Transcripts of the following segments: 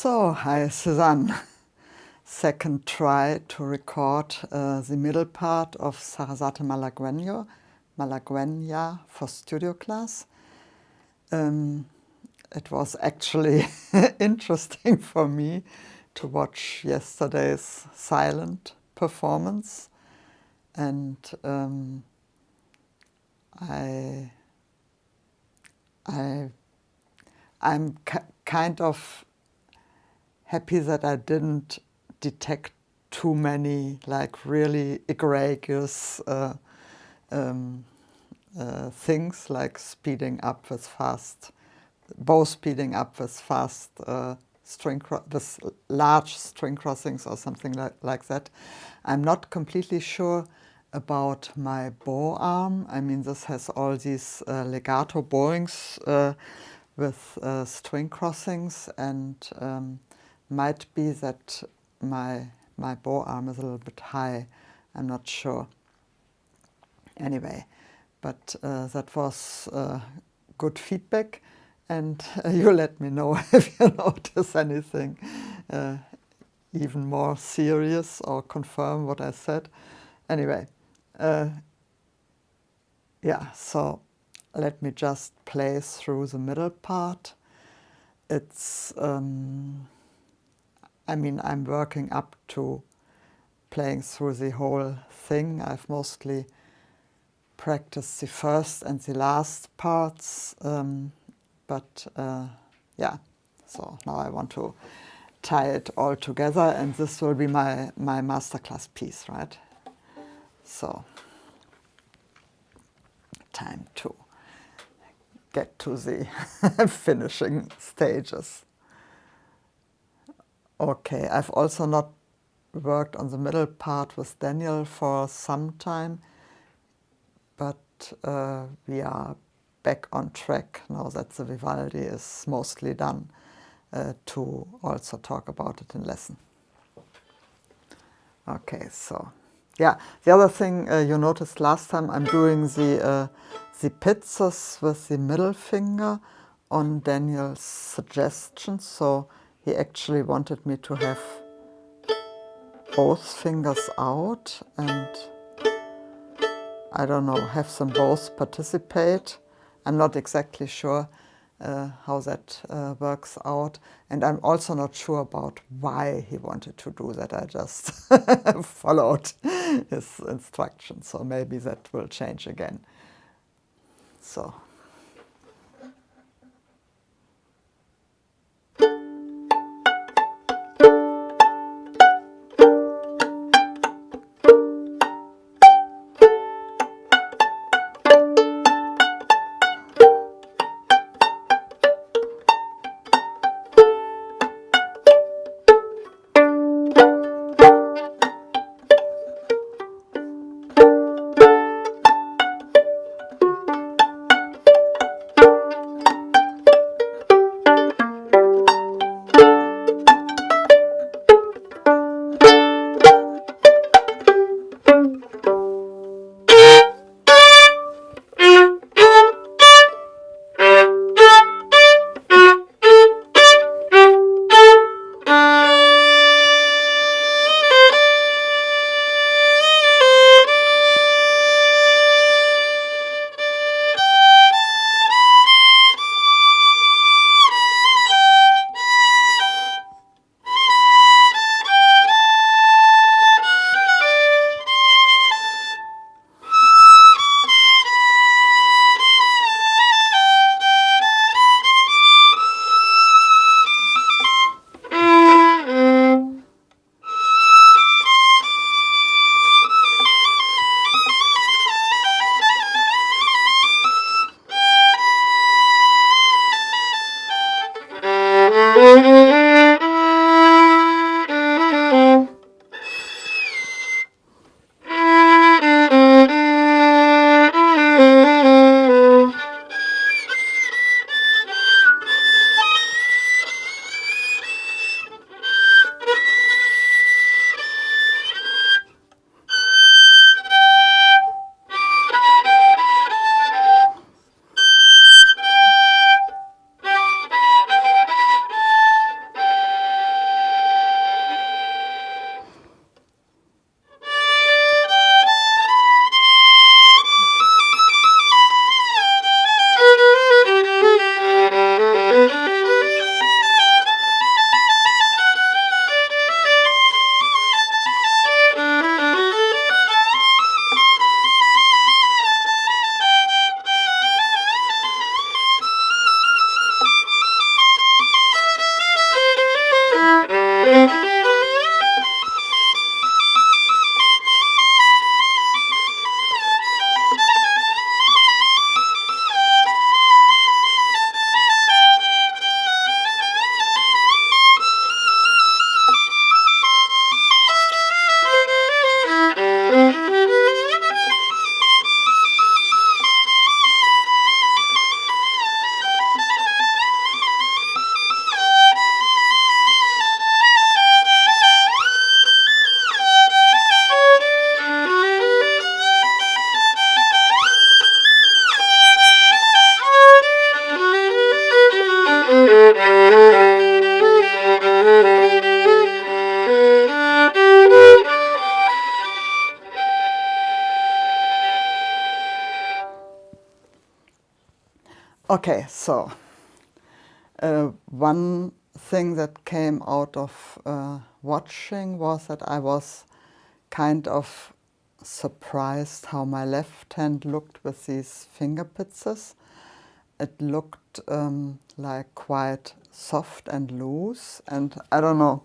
So, hi Suzanne. Second try to record the middle part of Sarasate malagueña for studio class. It was actually interesting for me to watch yesterday's silent performance, and I'm kind of happy that I didn't detect too many like really egregious things like speeding up with fast, bow speeding up with fast with large string crossings or something like that. I'm not completely sure about my bow arm. I mean, this has all these legato bowings with string crossings, and might be that my bow arm is a little bit high. I'm not sure. Anyway, but that was good feedback, and you let me know if you notice anything even more serious or confirm what I said. Anyway, yeah, so let me just play through the middle part. It's, I mean, I'm working up to playing through the whole thing. I've mostly practiced the first and the last parts, but yeah, so now I want to tie it all together, and this will be my masterclass piece, right? So, time to get to the finishing stages. Okay, I've also not worked on the middle part with Daniel for some time, but we are back on track now that the Vivaldi is mostly done, to also talk about it in lesson. Okay, so yeah, the other thing you noticed last time, I'm doing the pizzas with the middle finger on Daniel's suggestion. So he actually wanted me to have both fingers out and, I don't know, have them both participate. I'm not exactly sure how that works out. And I'm also not sure about why he wanted to do that. I just followed his instructions. So maybe that will change again. So. Okay, so one thing that came out of watching was that I was kind of surprised how my left hand looked with these finger pizzas. It looked like quite soft and loose, and I don't know.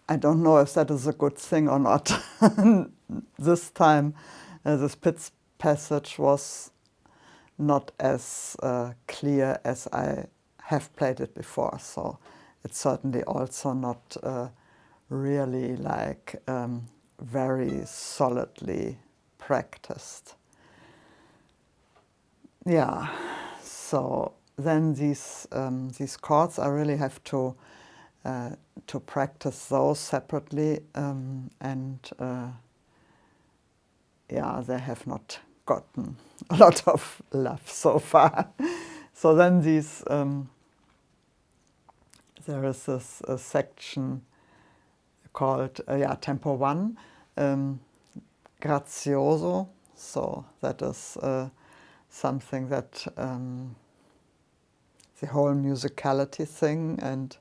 I don't know if that is a good thing or not. This time, this pitch passage was not as clear as I have played it before, so it's certainly also not really like very solidly practiced. Yeah, so then these chords I really have to practice those separately, and yeah, they have not gotten a lot of love so far. So then these there is this section called Tempo 1, Grazioso. So that is something that the whole musicality thing and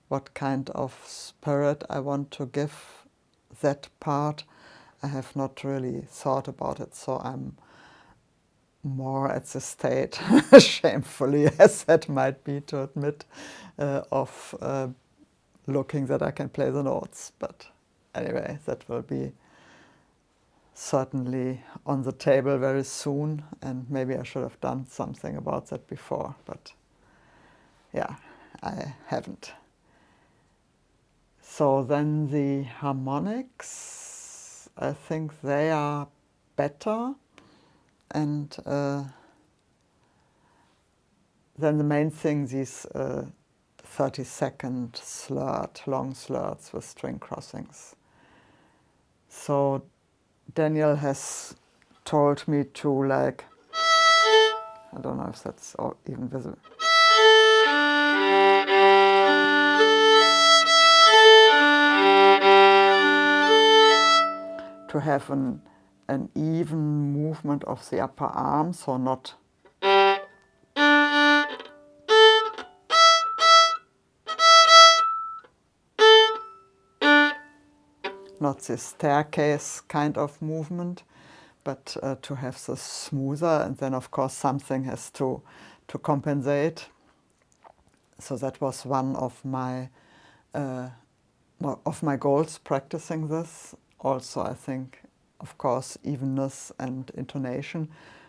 what kind of spirit I want to give that part. I have not really thought about it, so I'm more at the state, shamefully as that might be to admit, of looking that I can play the notes. But anyway, that will be certainly on the table very soon, and maybe I should have done something about that before, but yeah, I haven't. So then the harmonics, I think they are better, and then the main thing, these 30-second long slurs with string crossings. So Daniel has told me to, like, I don't know if that's even visible, to have an even movement of the upper arm, so not this staircase kind of movement, but to have this smoother, and then of course something has to compensate. So that was one of my goals practicing this. Also, I think, of course, evenness and intonation.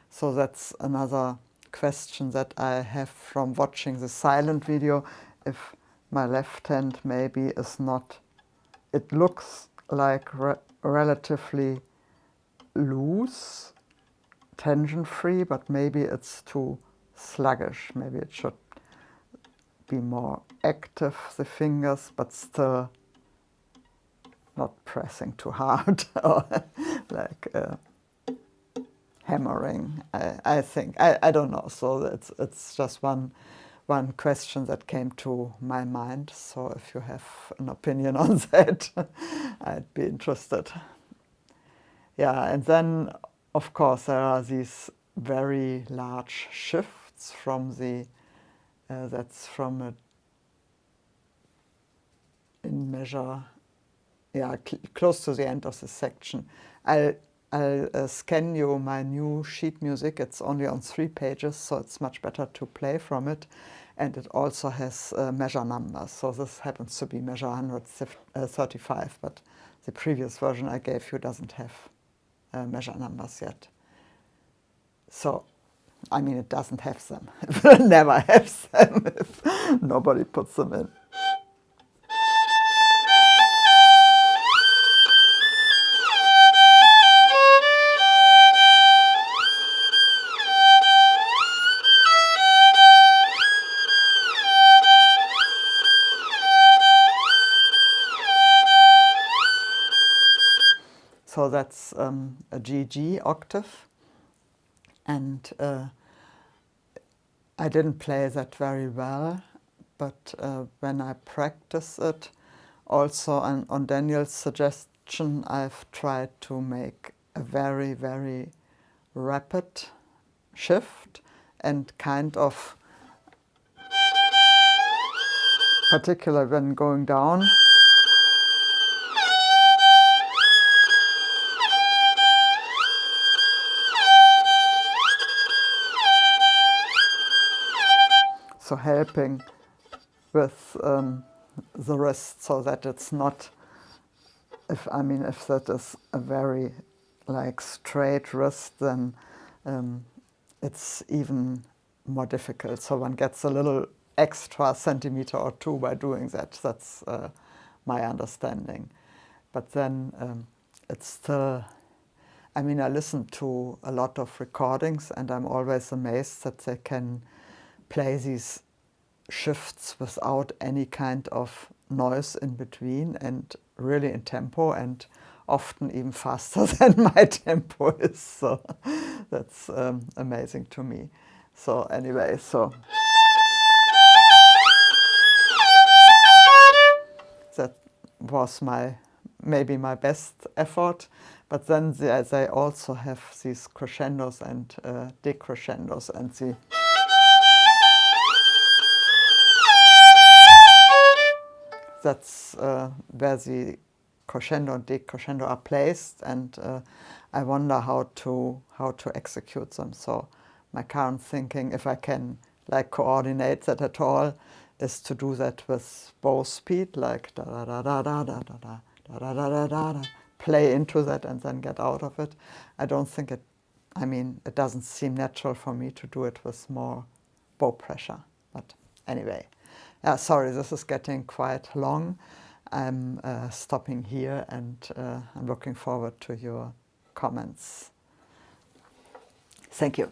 So that's another question that I have from watching the silent video, if my left hand maybe is not, it looks like relatively loose, tension-free, but maybe it's too sluggish. Maybe it should be more active, the fingers, but still not pressing too hard or like hammering, I think. I don't know. So it's just one question that came to my mind. So if you have an opinion on that, I'd be interested. Yeah, and then of course there are these very large shifts from the that's from a in measure, yeah, close to the end of the section. I'll scan you my new sheet music. It's only on 3 pages, so it's much better to play from it. And it also has measure numbers. So this happens to be measure 135, but the previous version I gave you doesn't have measure numbers yet. So, I mean, it doesn't have them. It will never have them if nobody puts them in. So that's a GG octave, and I didn't play that very well, but when I practice it, also on Daniel's suggestion, I've tried to make a very, very rapid shift and kind of, particularly when going down, so helping with the wrist so that it's not, if that is a very like straight wrist, then it's even more difficult. So one gets a little extra centimeter or two by doing that. That's my understanding. But then it's still, I listen to a lot of recordings and I'm always amazed that they can play these shifts without any kind of noise in between and really in tempo, and often even faster than my tempo is. So that's amazing to me. So anyway, so that was maybe my best effort. But then they also have these crescendos and decrescendos, and that's where the crescendo and decrescendo are placed, and I wonder how to execute them. So my current thinking, if I can like coordinate that at all, is to do that with bow speed, like da da da da da da da da da da da da da, play into that and then get out of it. I don't think it, it doesn't seem natural for me to do it with more bow pressure. But anyway, yeah, sorry, this is getting quite long. I'm stopping here, and I'm looking forward to your comments. Thank you.